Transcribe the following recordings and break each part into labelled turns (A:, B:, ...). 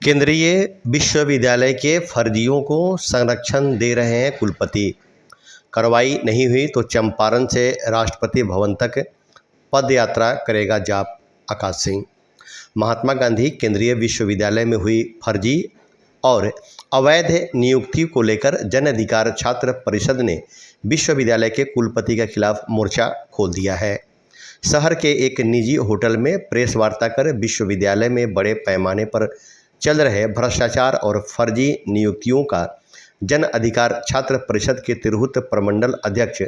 A: केंद्रीय विश्वविद्यालय के फर्जियों को संरक्षण दे रहे हैं कुलपति। कार्रवाई नहीं हुई तो चंपारण से राष्ट्रपति भवन तक पदयात्रा करेगा जाप। आकाश सिंह। महात्मा गांधी केंद्रीय विश्वविद्यालय में हुई फर्जी और अवैध नियुक्ति को लेकर जन अधिकार छात्र परिषद ने विश्वविद्यालय के कुलपति के खिलाफ मोर्चा खोल दिया है। शहर के एक निजी होटल में प्रेस वार्ता कर विश्वविद्यालय में बड़े पैमाने पर चल रहे भ्रष्टाचार और फर्जी नियुक्तियों का जन अधिकार छात्र परिषद के तिरहुत प्रमंडल अध्यक्ष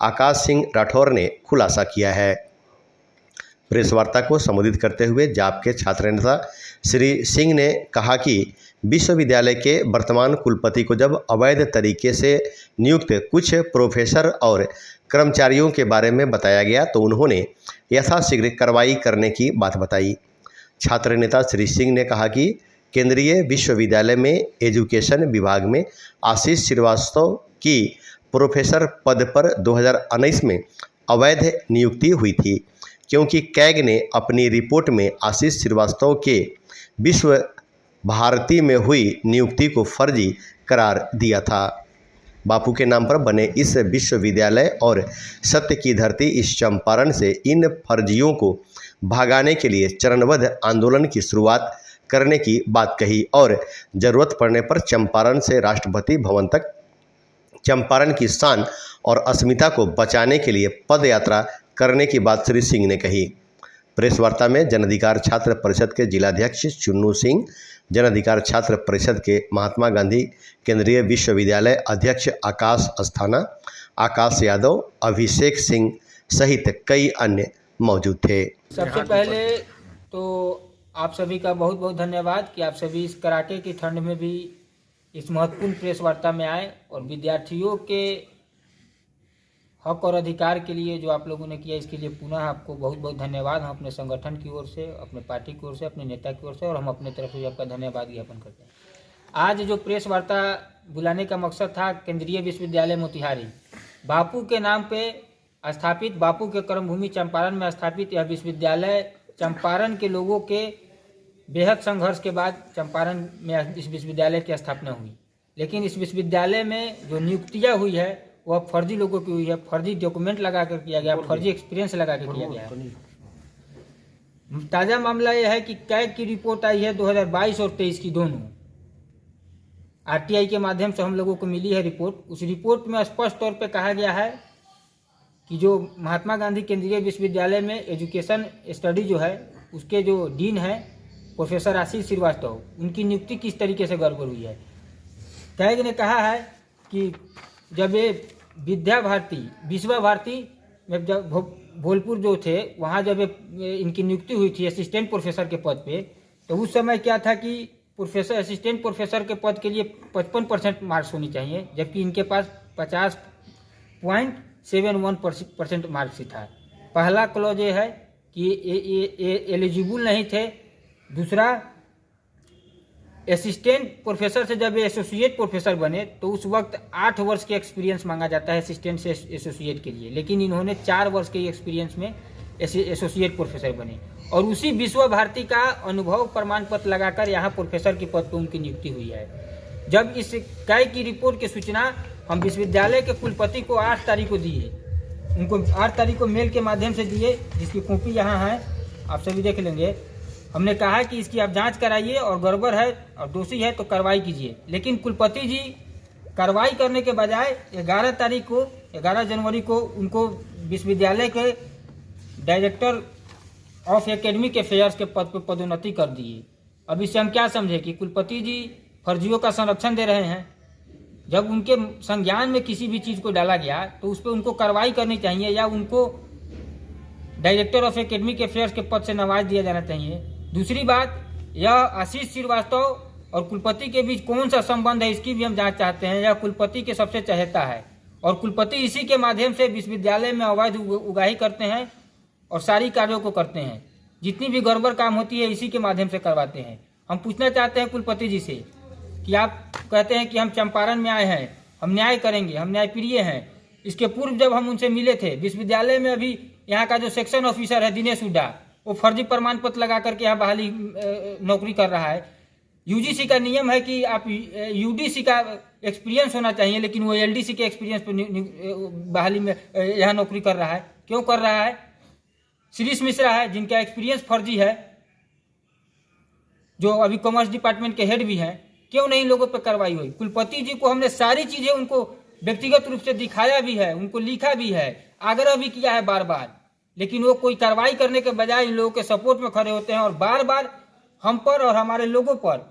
A: आकाश सिंह राठौर ने खुलासा किया है। प्रेस वार्ता को संबोधित करते हुए जाप के छात्र नेता श्री सिंह ने कहा कि विश्वविद्यालय के वर्तमान कुलपति को जब अवैध तरीके से नियुक्त कुछ प्रोफेसर और कर्मचारियों के बारे में बताया गया तो उन्होंने यथाशीघ्र कार्रवाई करने की बात बताई। छात्र नेता श्री सिंह ने कहा कि केंद्रीय विश्वविद्यालय में एजुकेशन विभाग में आशीष श्रीवास्तव की प्रोफेसर पद पर 2019 में अवैध नियुक्ति हुई थी, क्योंकि कैग ने अपनी रिपोर्ट में आशीष श्रीवास्तव के विश्व भारती में हुई नियुक्ति को फर्जी करार दिया था। बापू के नाम पर बने इस विश्वविद्यालय और सत्य की धरती इस चंपारण से इन फर्जियों को भगाने के लिए चरणबद्ध आंदोलन की शुरुआत करने की बात कही और ज़रूरत पड़ने पर चंपारण से राष्ट्रपति भवन तक चंपारण की शान और अस्मिता को बचाने के लिए पद यात्रा करने की बात श्री सिंह ने कही। प्रेस वार्ता में जन अधिकार छात्र परिषद के जिलाध्यक्ष चुन्नू सिंह, जन अधिकार छात्र परिषद के महात्मा गांधी केंद्रीय विश्वविद्यालय अध्यक्ष आकाश अस्थाना, आकाश यादव, अभिषेक सिंह सहित कई अन्य मौजूद थे।
B: सबसे पहले तो आप सभी का बहुत बहुत धन्यवाद कि आप सभी इस कड़ाके की ठंड में भी इस महत्वपूर्ण प्रेस वार्ता में आए और विद्यार्थियों के हक और अधिकार के लिए जो आप लोगों ने किया, इसके लिए पुनः आपको बहुत बहुत धन्यवाद। हम अपने संगठन की ओर से, अपने पार्टी की ओर से, अपने नेता की ओर से और हम अपने तरफ से आपका धन्यवाद ज्ञापन करते हैं। आज जो प्रेस वार्ता बुलाने का मकसद था, केंद्रीय विश्वविद्यालय मोतिहारी बापू के नाम पे स्थापित, बापू के कर्मभूमि चंपारण में स्थापित यह विश्वविद्यालय चंपारण के लोगों के बेहद संघर्ष के बाद चंपारण में इस विश्वविद्यालय की स्थापना हुई। लेकिन इस विश्वविद्यालय में जो नियुक्तियाँ हुई है वह फर्जी लोगों की हुई है, फर्जी डॉक्यूमेंट लगा कर किया गया, फर्जी एक्सपीरियंस लगा कर किया गया है। ताज़ा मामला यह है कि कैग की रिपोर्ट आई है 2022 और 23 की दोनों, आरटीआई के माध्यम से हम लोगों को मिली है रिपोर्ट। उस रिपोर्ट में स्पष्ट तौर पर कहा गया है कि जो महात्मा गांधी केंद्रीय विश्वविद्यालय में एजुकेशन स्टडी जो है उसके जो डीन है प्रोफेसर आशीष श्रीवास्तव, उनकी नियुक्ति किस तरीके से गड़बड़ हुई है। कैग ने कहा है कि जब ये विद्या भारती विश्व भारती में जब भोलपुर जो थे वहाँ जब इनकी नियुक्ति हुई थी असिस्टेंट प्रोफेसर के पद पे, तो उस समय क्या था कि प्रोफेसर असिस्टेंट प्रोफेसर के पद के लिए 55% मार्क्स होनी चाहिए, जबकि इनके पास 50.71% मार्क्स ही था। पहला क्लॉज ये है कि ये एलिजिबल नहीं थे। दूसरा, असिस्टेंट प्रोफेसर से जब एसोसिएट प्रोफेसर बने तो उस वक्त 8 वर्ष के एक्सपीरियंस मांगा जाता है असिस्टेंट से एसोसिएट के लिए, लेकिन इन्होंने 4 वर्ष के एक्सपीरियंस में एसोसिएट प्रोफेसर बने और उसी विश्व भारती का अनुभव प्रमाण पत्र लगाकर यहाँ प्रोफेसर के पद पर उनकी नियुक्ति हुई है। जब इस कैग की रिपोर्ट की सूचना हम विश्वविद्यालय के कुलपति को 8 तारीख को दिए, उनको 8 तारीख को मेल के माध्यम से दिए, जिसकी कॉपी यहाँ है, आप सभी देख लेंगे। हमने कहा कि इसकी आप जांच कराइए और गड़बड़ है और दोषी है तो कार्रवाई कीजिए, लेकिन कुलपति जी कार्रवाई करने के बजाय 11 जनवरी को उनको विश्वविद्यालय के डायरेक्टर ऑफ एकेडमिक अफेयर्स के पद पर पदोन्नति कर दिए। अब इससे हम क्या समझे कि कुलपति जी फर्जियों का संरक्षण दे रहे हैं। जब उनके संज्ञान में किसी भी चीज़ को डाला गया तो उस पर उनको कार्रवाई करनी चाहिए या उनको डायरेक्टर ऑफ एकेडमिक अफेयर्स के पद से नवाज दिया जाना चाहिए। दूसरी बात, यह आशीष श्रीवास्तव और कुलपति के बीच कौन सा संबंध है, इसकी भी हम जांच चाहते हैं। यह कुलपति के सबसे चहेता है और कुलपति इसी के माध्यम से विश्वविद्यालय में अवैध उगाही करते हैं और सारी कार्यों को करते हैं। जितनी भी गड़बड़ काम होती है इसी के माध्यम से करवाते हैं। हम पूछना चाहते हैं कुलपति जी से कि आप कहते हैं कि हम चंपारण में आए हैं, हम न्याय करेंगे, हम न्यायप्रिय हैं। इसके पूर्व जब हम उनसे मिले थे विश्वविद्यालय में, अभी यहाँ का जो सेक्शन ऑफिसर है दिनेश हुड्डा, वो फर्जी प्रमाण पत्र लगा करके यहाँ बहाली नौकरी कर रहा है। यूजीसी का नियम है कि आप यूडीसी का एक्सपीरियंस होना चाहिए, लेकिन वो एलडीसी के एक्सपीरियंस पर बहाली में यहाँ नौकरी कर रहा है। क्यों कर रहा है? शिरीष मिश्रा है जिनका एक्सपीरियंस फर्जी है, जो अभी कॉमर्स डिपार्टमेंट के हेड भी हैं। क्यों नहीं लोगों पर कार्रवाई हुई? कुलपति जी को हमने सारी चीजें उनको व्यक्तिगत रूप से दिखाया भी है, उनको लिखा भी है, आग्रह भी किया है बार बार, लेकिन वो कोई कार्रवाई करने के बजाय इन लोगों के सपोर्ट में खड़े होते हैं और बार बार हम पर और हमारे लोगों पर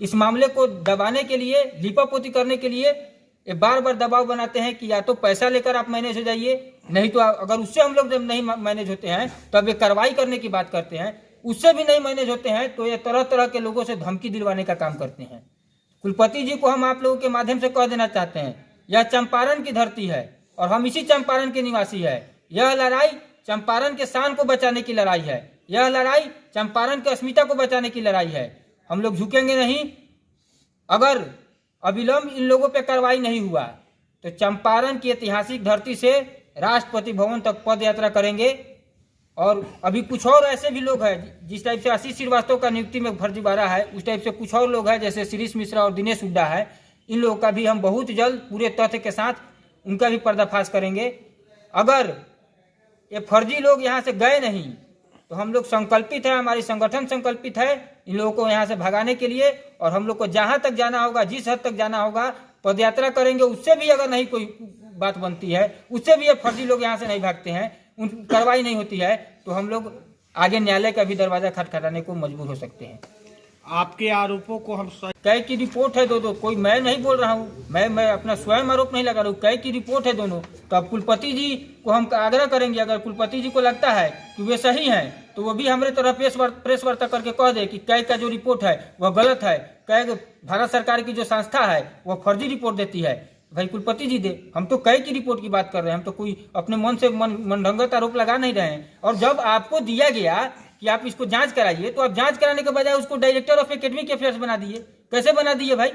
B: इस मामले को दबाने के लिए, लीपापोती करने के लिए ये बार बार दबाव बनाते हैं कि या तो पैसा लेकर आप मैनेज हो जाइए, नहीं तो अगर उससे हम लोग जब नहीं मैनेज होते हैं तब ये कार्रवाई करने की बात करते हैं, उससे भी नहीं मैनेज होते हैं तो ये तरह तरह के लोगों से धमकी दिलवाने का काम करते हैं। कुलपति जी को हम आप लोगों के माध्यम से कह देना चाहते हैं, यह चंपारण की धरती है और हम इसी चंपारण के निवासी है। यह लड़ाई चंपारण के शान को बचाने की लड़ाई है, यह लड़ाई चंपारण की अस्मिता को बचाने की लड़ाई है। हम लोग झुकेंगे नहीं। अगर अविलंब इन लोगों पे कार्रवाई नहीं हुआ तो चंपारण की ऐतिहासिक धरती से राष्ट्रपति भवन तक पद यात्रा करेंगे। और अभी कुछ और ऐसे भी लोग हैं, जिस टाइप से आशीष श्रीवास्तव का नियुक्ति में फर्जीवाड़ा है, उस टाइप से कुछ और लोग हैं जैसे शिरीष मिश्रा और दिनेश हुड्डा है। इन लोगों का भी हम बहुत जल्द पूरे तथ्य के साथ उनका भी पर्दाफाश करेंगे। अगर ये फर्जी लोग यहाँ से गए नहीं तो हम लोग संकल्पित है, हमारी संगठन संकल्पित है इन लोगों को यहाँ से भगाने के लिए, और हम लोग को जहाँ तक जाना होगा, जिस हद तक जाना होगा पदयात्रा करेंगे। उससे भी अगर नहीं कोई बात बनती है, उससे भी ये फर्जी लोग यहाँ से नहीं भागते हैं, उन कार्रवाई नहीं होती है, तो हम लोग आगे न्यायालय का भी दरवाजा खटखटाने को मजबूर हो सकते हैं।
C: आपके आरोपों को हम
B: कै की रिपोर्ट है दो कोई मैं नहीं बोल रहा हूँ, मैं अपना स्वयं आरोप नहीं लगा रहा हूँ, कै की रिपोर्ट है दोनों। तो अब कुलपति जी को हम आग्रह करेंगे, अगर कुलपति जी को लगता है कि वे सही हैं तो वो भी हमारे तरह प्रेस वार्ता करके कह दे कि कै का जो रिपोर्ट है वह गलत है, कै भारत सरकार की जो संस्था है वह फर्जी रिपोर्ट देती है। भाई कुलपति जी दे, हम तो कै की रिपोर्ट की बात कर रहे हैं, हम तो कोई अपने मन से मनढंगत आरोप लगा नहीं रहे हैं। और जब आपको दिया गया कि आप इसको जांच कराइए तो आप जांच कराने के बजाय उसको डायरेक्टर ऑफ एकेडमिक अफेयर्स बना दिए। कैसे बना दिए भाई?